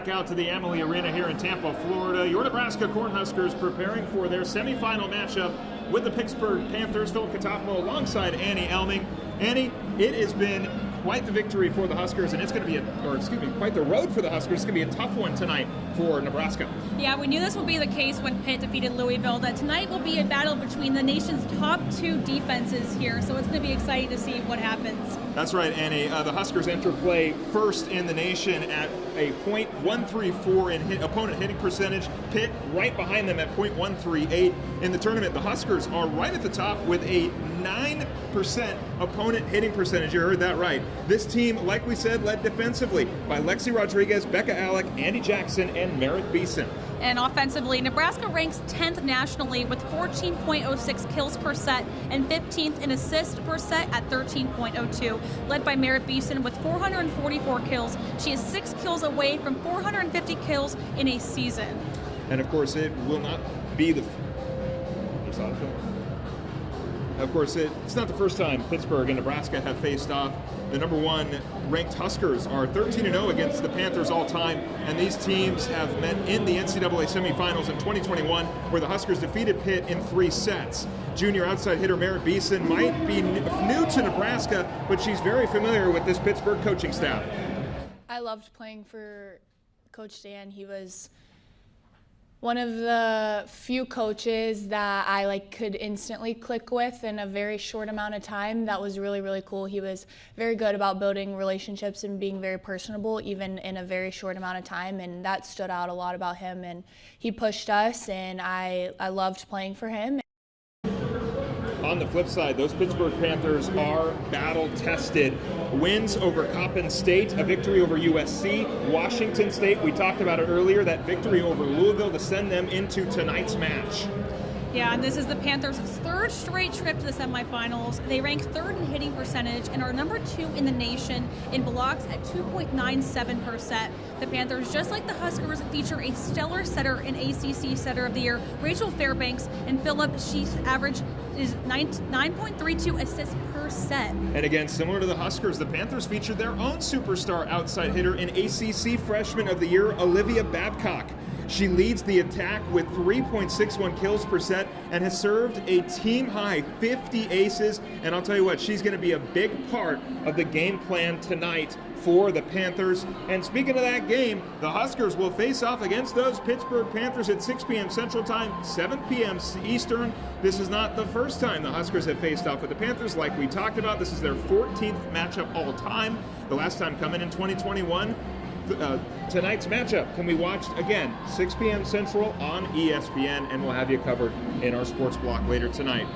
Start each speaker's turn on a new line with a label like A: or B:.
A: back out to the Amalie Arena here in Tampa, Florida. Your Nebraska Cornhuskers preparing for their semifinal matchup with the Pittsburgh Panthers. Phil Katafmo alongside Annie Elming. Annie, it has been quite the victory for the Huskers, and it's going to be quite the road for the Huskers. It's going to be a tough one tonight for Nebraska.
B: Yeah, we knew this would be the case when Pitt defeated Louisville, that tonight will be a battle between the nation's top two defenses here, so it's going to be exciting to see what happens.
A: That's right, Annie. The Huskers enter play first in the nation at a .134 in opponent hitting percentage. Pitt right behind them at .138. In the tournament, the Huskers are right at the top with a 9% opponent hitting percentage. You heard that right. This team, like we said, led defensively by Lexi Rodriguez, Becca Alec, Andy Jackson, and Merritt Beeson.
B: And offensively, Nebraska ranks 10th nationally with 14.06 kills per set and 15th in assists per set at 13.02. Led by Merritt Beeson with 444 kills. She is 6 kills away from 450 kills in a season.
A: And of course, it will not be the... Of course, it's not the first time Pittsburgh and Nebraska have faced off. The number one ranked Huskers are 13-0 against the Panthers all time, and these teams have met in the NCAA semifinals in 2021, where the Huskers defeated Pitt in 3 sets. Junior outside hitter Merritt Beeson might be new to Nebraska, but she's very familiar with this Pittsburgh coaching staff.
C: I loved playing for Coach Dan. He was one of the few coaches that I could instantly click with in a very short amount of time. That was really, really cool. He was very good about building relationships and being very personable, even in a very short amount of time, and that stood out a lot about him. And he pushed us, and I loved playing for him.
A: On the flip side, those Pittsburgh Panthers are battle-tested. Wins over Coppin State, a victory over USC, Washington State, we talked about it earlier, that victory over Louisville to send them into tonight's match.
B: Yeah, and this is the Panthers' 3rd straight trip to the semifinals. They rank 3rd in hitting percentage and are number 2 in the nation in blocks at 2.97%. The Panthers, just like the Huskers, feature a stellar setter and ACC Setter of the Year, Rachel Fairbanks, and Phillip. She's average is 9.32 assists per set.
A: And again, similar to the Huskers, the Panthers featured their own superstar outside hitter and ACC Freshman of the Year, Olivia Babcock. She leads the attack with 3.61 kills per set and has served a team-high 50 aces. And I'll tell you what, she's going to be a big part of the game plan tonight for the Panthers. And speaking of that game, the Huskers will face off against those Pittsburgh Panthers at 6 p.m. Central Time, 7 p.m. Eastern. This is not the first time the Huskers have faced off with the Panthers. Like we talked about, this is their 14th matchup all time. The last time coming in 2021. Tonight's matchup can be watched again 6 p.m. Central on ESPN, and we'll have you covered in our sports block later tonight.